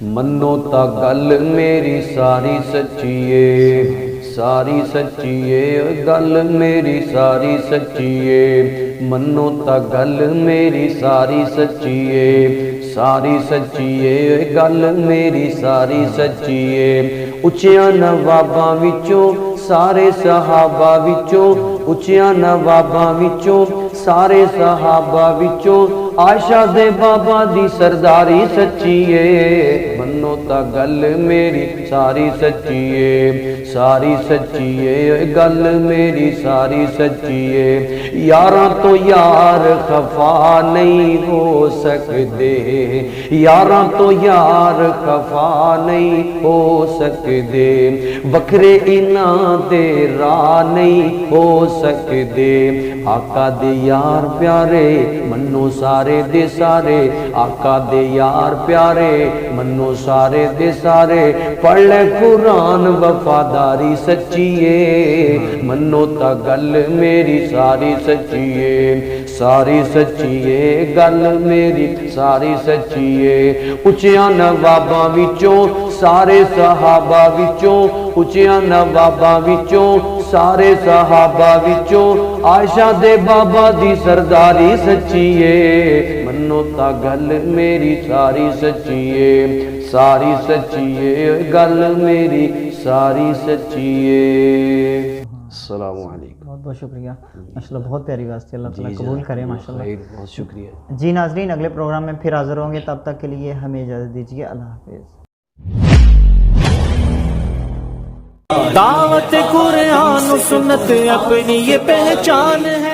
मन्नो ता गल मेरी सारी सच्ची है, सारी सच्ची है गल मेरी सारी सच्ची है। मन्नो ता गल मेरी सारी सच्ची है, सारी सच्ची है गल मेरी सारी सच्ची है। उच्चियां नवाबां विचों सारे सहाबा विचों, उच्चियां नवाबां विचों सारे सहाबा विचों आयशा दे बाबा दी सरदारी सच्ची है। मन्नो ता गल मेरी सारी सच्ची है, सारी सच्ची है गल मेरी सारी सच्ची है। यारां तो यार खफा नहीं हो सकते, यारां तो यार खफा नहीं हो सकते, वखरे इन्हां दे राह नहीं हो सकते। आका दे यार प्यारे मन्नो सारे दे सारे, आका दे यार प्यारे मन्नो सारे दे सारे। पढ़ ले कुरान वफादारी सच्ची है, मन्नो ता गल मेरी सारी सच्ची है, सारी सच्ची है गल मेरी सारी सच्ची है। उच्चियां नवाबां विचों सारे सहाबा विचों, उच्चियां नवाबां विचों सारे सहाबा विचों आयशा दे बाबा दी सरदारी सच्ची है। मन्नो ता गल मेरी सारी सच्ची है, सारी सच्ची है गल मेरी सारी सच्ची है। अस्सलामु अलैकुम। बहुत बहुत शुक्रिया माशाल्लाह, बहुत प्यारी बात थी। अल्लाह ताला कबूल करे माशाल्लाह। बहुत शुक्रिया जी नाजरीन, अगले प्रोग्राम में फिर हाज़िर होंगे, तब तक के लिए हमें इजाज़त दीजिए। अल्लाह हाफ़िज़। दावत कुरान सुन्नत अपनी ये पहचान है।